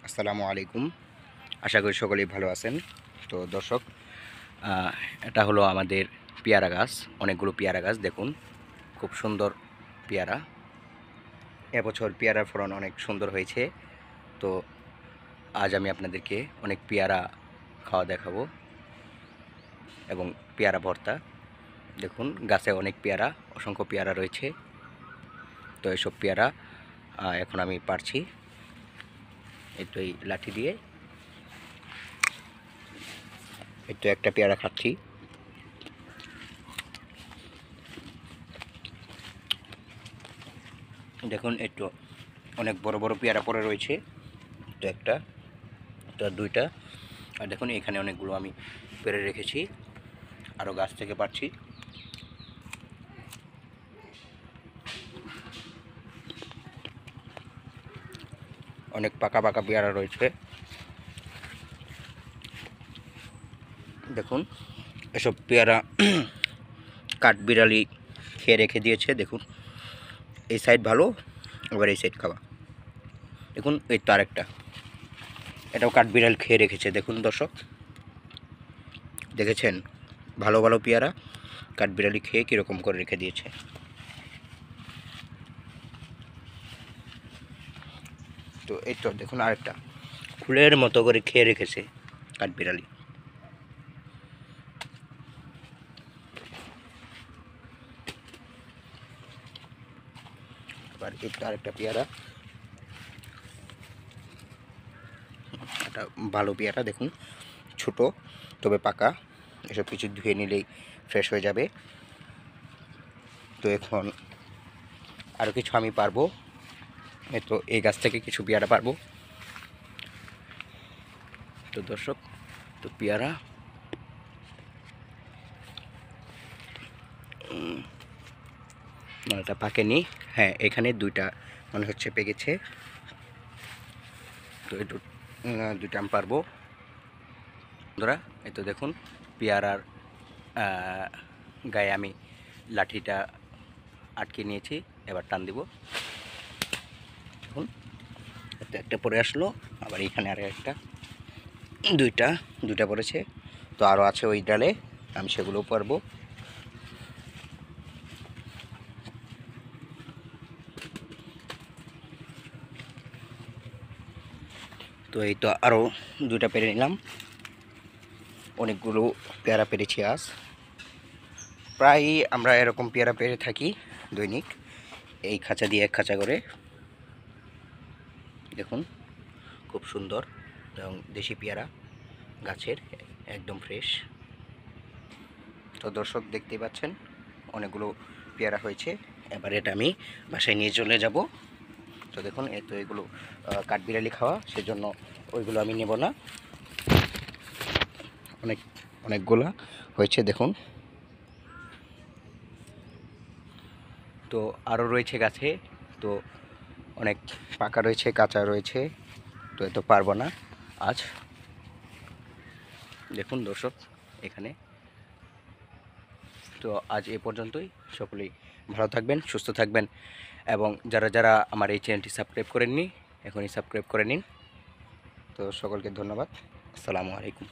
আসসালামু আলাইকুম। আশা করি সকলেই ভালো আছেন। তো দর্শক, এটা হলো আমাদের পেয়ারা গাছ। অনেকগুলো পেয়ারা গাছ দেখুন, খুব সুন্দর পেয়ারা। এবছর পেয়ারার ফলন অনেক সুন্দর হয়েছে। তো আজ আমি আপনাদেরকে অনেক পেয়ারা খাওয়া দেখাবো এবং পেয়ারা ভর্তা। দেখুন গাছে অনেক পেয়ারা, অসংখ্য পেয়ারা রয়েছে। তো এসব পেয়ারা এখন আমি পারছি একটু এই লাঠি দিয়ে। একটু একটা পেয়ারা খাচ্ছি। দেখুন একটু অনেক বড় বড় পেয়ারা পড়ে রয়েছে। তো একটা, তো দুইটা। আর দেখুন এখানে অনেকগুলো আমি পেরে রেখেছি, আরও গাছ থেকে পাচ্ছি। অনেক পাকা পাকা পেয়ারা রয়েছে। দেখুন এসব পেয়ারা কাঠবিড়ালি খেয়ে রেখে দিয়েছে। দেখুন এই সাইড ভালো, আবার এই সাইড খাওয়া। দেখুন এই তো আরেকটা, এটাও কাঠবিড়াল খেয়ে রেখেছে। দেখুন দর্শক, দেখেছেন ভালো ভালো পেয়ারা কাঠবিড়ালি খেয়ে কীরকম করে রেখে দিয়েছে। তো এই তো দেখুন আরেকটা ফুলের মতো করে খেয়ে রেখেছে কাঠবিড়ালি। আবার এই তো আরেকটা পেয়ারা, এটা ভালো পেয়ারা। দেখুন ছোট তবে পাকা, এসব কিছু ধুয়ে নিলেই ফ্রেশ হয়ে যাবে। তো এখন আরও কিছু আমি পারবো, তো এই গাছ থেকে কিছু পেয়ারা পারবো। তো দর্শক, তো পেয়ারা এটা পাকেনি। হ্যাঁ, এখানে দুইটা মনে হচ্ছে পেকেছে। তো একটু দুইটা আমি পারবো বন্ধুরা। এই তো দেখুন পেয়ারার গায়ে আমি লাঠিটা আটকে নিয়েছি, এবার টান দিব। দেখুন একটা পড়ে আসলো, আবার এইখানে আর একটা, দুইটা পড়েছে। তো আরও আছে ওই ডালে, আমি সেগুলোও পারবো। তো এই তো আরও দুইটা পেরে নিলাম। অনেকগুলো পেয়ারা পেরেছি আজ। প্রায় আমরা এরকম পেয়ারা পেরে থাকি দৈনিক, এই খাঁচা দিয়ে এক খাঁচা করে। দেখুন খুব সুন্দর এবং দেশি পেয়ারা গাছের, একদম ফ্রেশ। তো দর্শক দেখতেই পাচ্ছেন অনেকগুলো পেয়ারা হয়েছে। এবার এটা আমি বাসায় নিয়ে চলে যাব। তো দেখুন এই তো এগুলো কাঠবিড়ালি খাওয়া, সেজন্য ওইগুলো আমি নেব না। অনেকগুলা হয়েছে দেখুন। তো আরও রয়েছে গাছে, তো অনেক পাকা রয়েছে, কাঁচা রয়েছে। তো এত পারবো না আজ। দেখুন দর্শক এখানে। তো আজ এ পর্যন্তই। সকলেই ভালো থাকবেন, সুস্থ থাকবেন এবং যারা যারা আমার এই চ্যানেলটি সাবস্ক্রাইব করেননি এখনই সাবস্ক্রাইব করে নিন। তো সকলকে ধন্যবাদ। আসসালামু আলাইকুম।